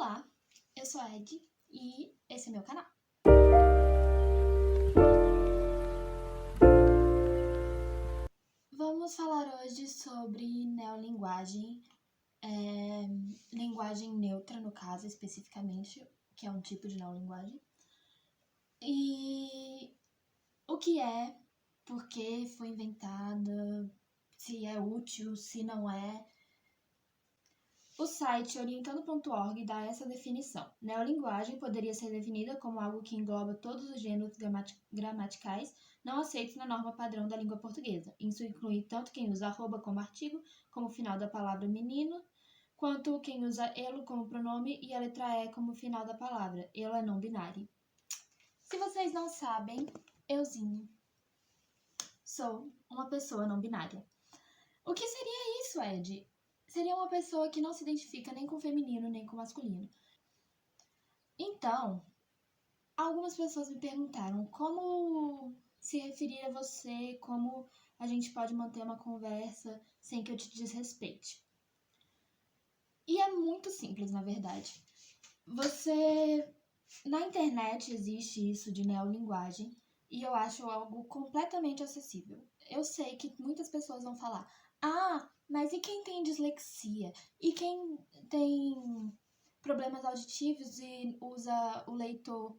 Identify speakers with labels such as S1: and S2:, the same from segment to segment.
S1: Olá, eu sou a Ed e esse é meu canal. Vamos falar hoje sobre neolinguagem, linguagem neutra no caso especificamente, que é um tipo de neolinguagem. E o que é, por que foi inventada, se é útil, se não é. O site orientando.org dá essa definição. Neolinguagem poderia ser definida como algo que engloba todos os gêneros gramaticais não aceitos na norma padrão da língua portuguesa. Isso inclui tanto quem usa arroba como artigo, como final da palavra menino, quanto quem usa elo como pronome e a letra E como final da palavra. Elo é não binário. Se vocês não sabem, euzinho sou uma pessoa não binária. O que seria isso, Ed? Seria uma pessoa que não se identifica nem com feminino nem com masculino. Então, algumas pessoas me perguntaram como se referir a você, como a gente pode manter uma conversa sem que eu te desrespeite. E é muito simples, na verdade. Na internet existe isso de neolinguagem e eu acho algo completamente acessível. Eu sei que muitas pessoas vão falar: mas e quem tem dislexia? E quem tem problemas auditivos e usa o leitor?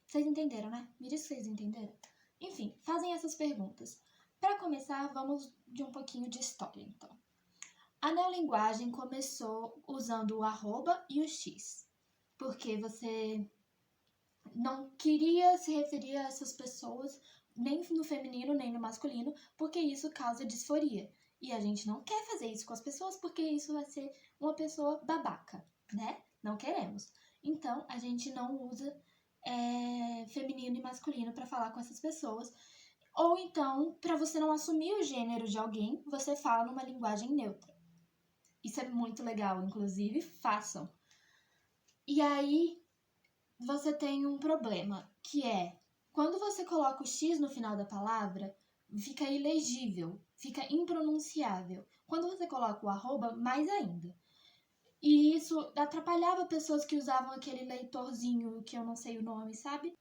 S1: Vocês entenderam, né? Me diz se vocês entenderam. Enfim, fazem essas perguntas. Para começar, vamos de um pouquinho de história, então. A neolinguagem começou usando o arroba e o x, porque você não queria se referir a essas pessoas nem no feminino nem no masculino, porque isso causa disforia. E a gente não quer fazer isso com as pessoas, porque isso vai ser uma pessoa babaca, né? Não queremos. Então, a gente não usa feminino e masculino para falar com essas pessoas. Ou então, para você não assumir o gênero de alguém, você fala numa linguagem neutra. Isso é muito legal, inclusive, façam. E aí, você tem um problema, que é, quando você coloca o X no final da palavra, fica ilegível, fica impronunciável. Quando você coloca o arroba, mais ainda. E isso atrapalhava pessoas que usavam aquele leitorzinho, que eu não sei o nome, sabe?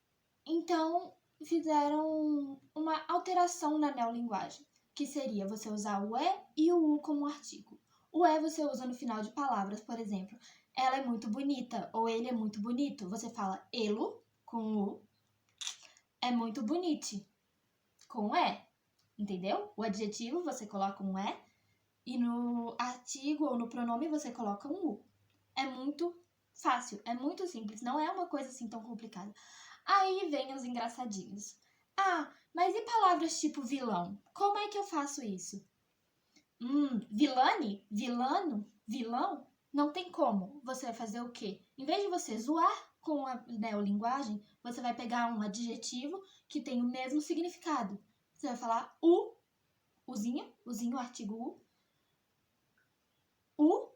S1: Então, fizeram uma alteração na neolinguagem, que seria você usar o E e o U como artigo. O E você usa no final de palavras, por exemplo. Ela é muito bonita, ou ele é muito bonito. Você fala elo, com U, é muito bonite, com E. Entendeu? O adjetivo você coloca um E, e no artigo ou no pronome você coloca um U. É muito fácil, é muito simples, não é uma coisa assim tão complicada. Aí vem os engraçadinhos. Mas e palavras tipo vilão? Como é que eu faço isso? Vilane? Vilano? Vilão? Não tem como. Você vai fazer o quê? Em vez de você zoar com a neolinguagem, você vai pegar um adjetivo que tem o mesmo significado. Você vai falar uzinho, artigo o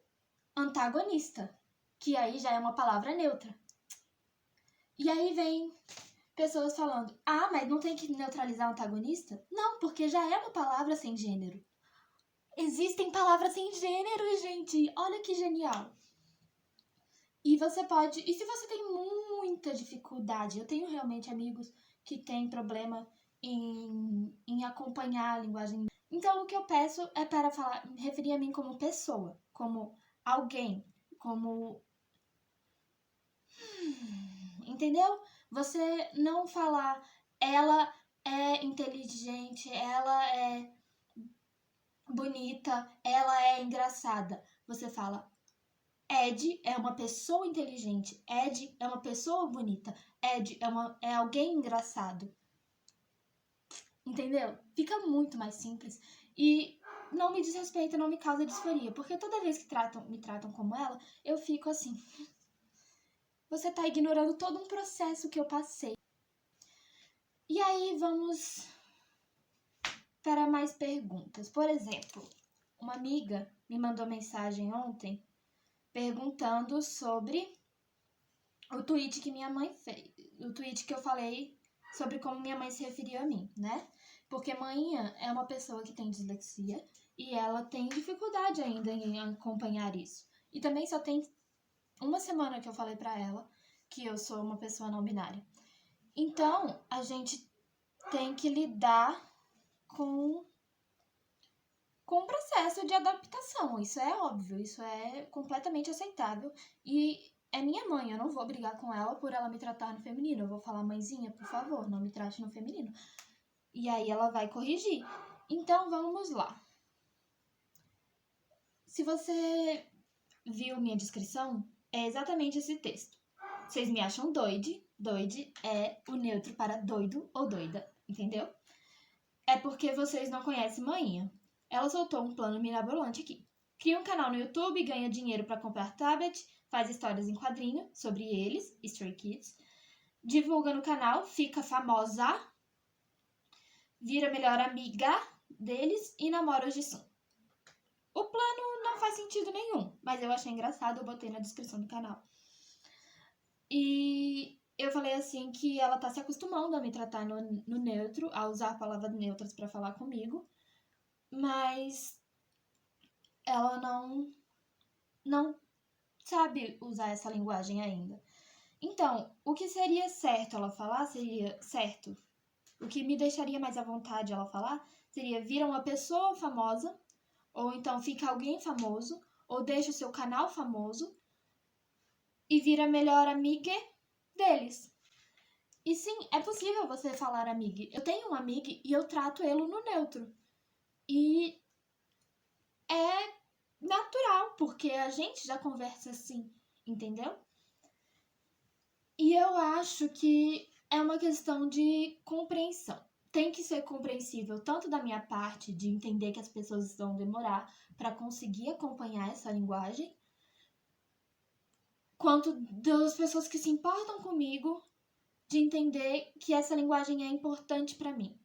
S1: antagonista, que aí já é uma palavra neutra. E aí vem pessoas falando, mas não tem que neutralizar o antagonista? Não, porque já é uma palavra sem gênero. Existem palavras sem gênero, gente! Olha que genial! E se você tem muita dificuldade, eu tenho realmente amigos que têm problema em acompanhar a linguagem. Então, o que eu peço é para referir a mim como pessoa, como alguém, como... Entendeu? Você não falar, ela é inteligente, ela é bonita, ela é engraçada. Você fala, Ed é uma pessoa inteligente, Ed é uma pessoa bonita, Ed é alguém engraçado. Entendeu? Fica muito mais simples e não me desrespeita, não me causa disforia, porque toda vez que me tratam como ela, eu fico assim, você tá ignorando todo um processo que eu passei. E aí vamos para mais perguntas. Por exemplo, uma amiga me mandou mensagem ontem perguntando sobre o tweet que minha mãe fez. O tweet que eu falei sobre como minha mãe se referia a mim, né? Porque manhã é uma pessoa que tem dislexia e ela tem dificuldade ainda em acompanhar isso. E também só tem uma semana que eu falei pra ela que eu sou uma pessoa não binária. Então, a gente tem que lidar com o processo de adaptação. Isso é óbvio, isso é completamente aceitável. E é minha mãe, eu não vou brigar com ela por ela me tratar no feminino. Eu vou falar, mãezinha, por favor, não me trate no feminino. E aí ela vai corrigir. Então, vamos lá. Se você viu minha descrição, é exatamente esse texto. Vocês me acham doide. Doide é o neutro para doido ou doida, entendeu? É porque vocês não conhecem Maninha. Ela soltou um plano mirabolante aqui. Cria um canal no YouTube, ganha dinheiro para comprar tablet, faz histórias em quadrinho sobre eles, Stray Kids, divulga no canal, fica famosa, vira melhor amiga deles e namora o Jisung. O plano não faz sentido nenhum, mas eu achei engraçado, eu botei na descrição do canal. E eu falei assim que ela tá se acostumando a me tratar no neutro, a usar palavras neutras para falar comigo, mas ela não sabe usar essa linguagem ainda. Então, o que seria certo ela falar seria certo. O que me deixaria mais à vontade ela falar seria vira uma pessoa famosa, ou então fica alguém famoso, ou deixa o seu canal famoso e vira melhor amiga deles. E sim, é possível você falar amiga. Eu tenho um amigo e eu trato ele no neutro. E é natural, porque a gente já conversa assim, entendeu? E eu acho que é uma questão de compreensão. Tem que ser compreensível tanto da minha parte, de entender que as pessoas vão demorar para conseguir acompanhar essa linguagem, quanto das pessoas que se importam comigo, de entender que essa linguagem é importante para mim.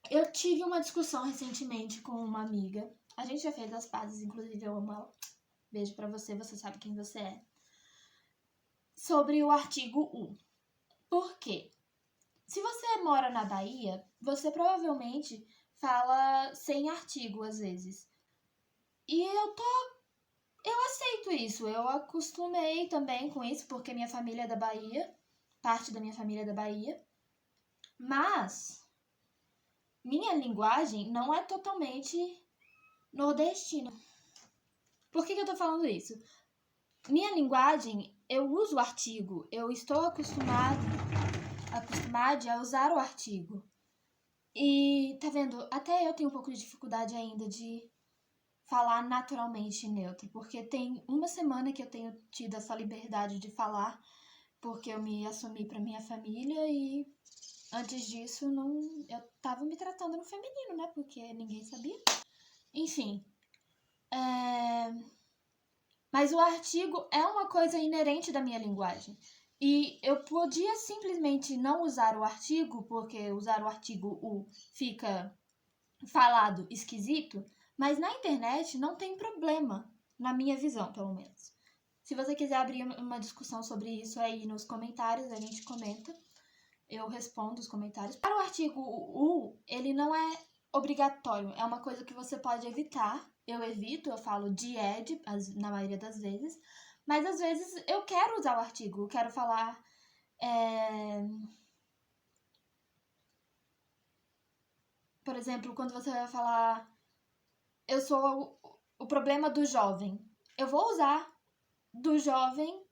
S1: Eu tive uma discussão recentemente com uma amiga. A gente já fez as pazes, inclusive eu amo ela. Beijo pra você, você sabe quem você é. Sobre o artigo U. Por quê? Se você mora na Bahia, você provavelmente fala sem artigo às vezes. E eu aceito isso, eu acostumei também com isso, porque minha família é da Bahia, parte da minha família é da Bahia. Mas minha linguagem não é totalmente nordestina. Por que eu tô falando isso? Minha linguagem, eu uso o artigo, eu estou acostumada a usar o artigo. E tá vendo, até eu tenho um pouco de dificuldade ainda de falar naturalmente neutro, porque tem uma semana que eu tenho tido essa liberdade de falar, porque eu me assumi pra minha família e antes disso eu tava me tratando no feminino, né, porque ninguém sabia. Enfim, mas o artigo é uma coisa inerente da minha linguagem. E eu podia simplesmente não usar o artigo, porque usar o artigo U fica falado esquisito, mas na internet não tem problema, na minha visão, pelo menos. Se você quiser abrir uma discussão sobre isso aí nos comentários, a gente comenta. Eu respondo os comentários. Para o artigo U, ele não é obrigatório, é uma coisa que você pode evitar. Eu evito, eu falo de ed na maioria das vezes, mas às vezes eu quero usar o artigo, eu quero falar. Por exemplo, quando você vai falar eu sou o problema do jovem, eu vou usar do jovem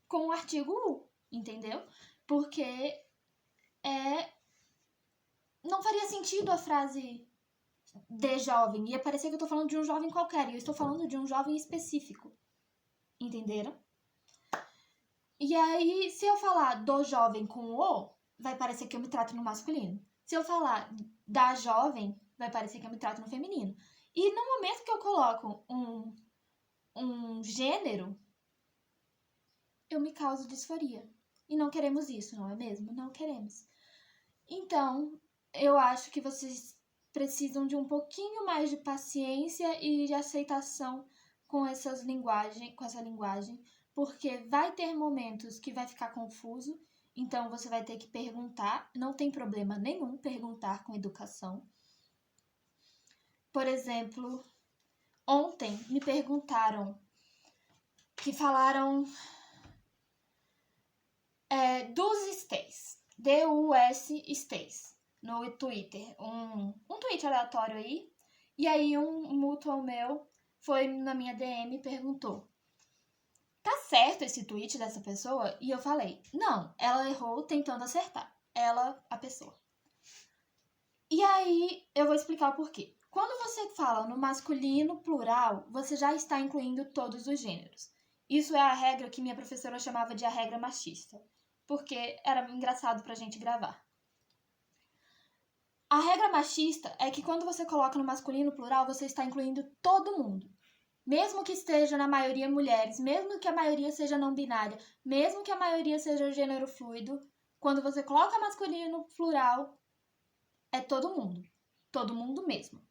S1: com o artigo U, entendeu? Porque não faria sentido a frase de jovem. Ia parecer que eu tô falando de um jovem qualquer. E eu estou falando de um jovem específico. Entenderam? E aí, se eu falar do jovem com o, vai parecer que eu me trato no masculino. Se eu falar da jovem, vai parecer que eu me trato no feminino. E no momento que eu coloco um gênero, eu me causo disforia. E não queremos isso, não é mesmo? Não queremos. Então, eu acho que vocês precisam de um pouquinho mais de paciência e de aceitação com essa linguagem, porque vai ter momentos que vai ficar confuso, então você vai ter que perguntar, não tem problema nenhum perguntar com educação. Por exemplo, ontem também me perguntaram, que falaram dos stays, DUS stays, no Twitter, um tweet aleatório aí, e aí um mutual meu foi na minha DM e perguntou, tá certo esse tweet dessa pessoa? E eu falei, não, ela errou tentando acertar, ela, a pessoa. E aí eu vou explicar o porquê. Quando você fala no masculino plural, você já está incluindo todos os gêneros. Isso é a regra que minha professora chamava de a regra machista, porque era engraçado pra gente gravar. A regra machista é que quando você coloca no masculino plural, você está incluindo todo mundo. Mesmo que esteja na maioria mulheres, mesmo que a maioria seja não binária, mesmo que a maioria seja gênero fluido, quando você coloca masculino plural, é todo mundo mesmo.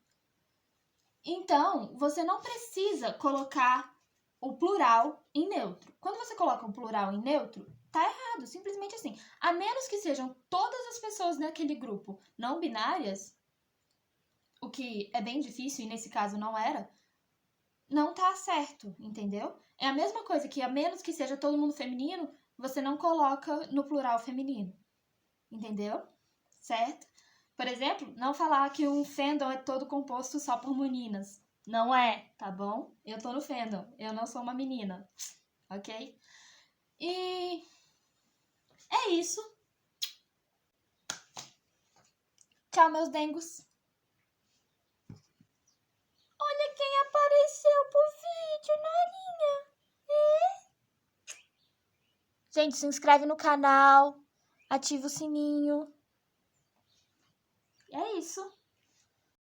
S1: Então, você não precisa colocar o plural em neutro. Quando você coloca o plural em neutro, tá errado, simplesmente assim. A menos que sejam todas as pessoas naquele grupo não binárias, o que é bem difícil e nesse caso não era, não tá certo, entendeu? É a mesma coisa que a menos que seja todo mundo feminino, você não coloca no plural feminino, entendeu? Certo? Por exemplo, não falar que um fandom é todo composto só por meninas. Não é, tá bom? Eu tô no fandom, eu não sou uma menina, ok? E é isso. Tchau, meus dengos. Olha quem apareceu pro vídeo, Norinha. Gente, se inscreve no canal, ativa o sininho.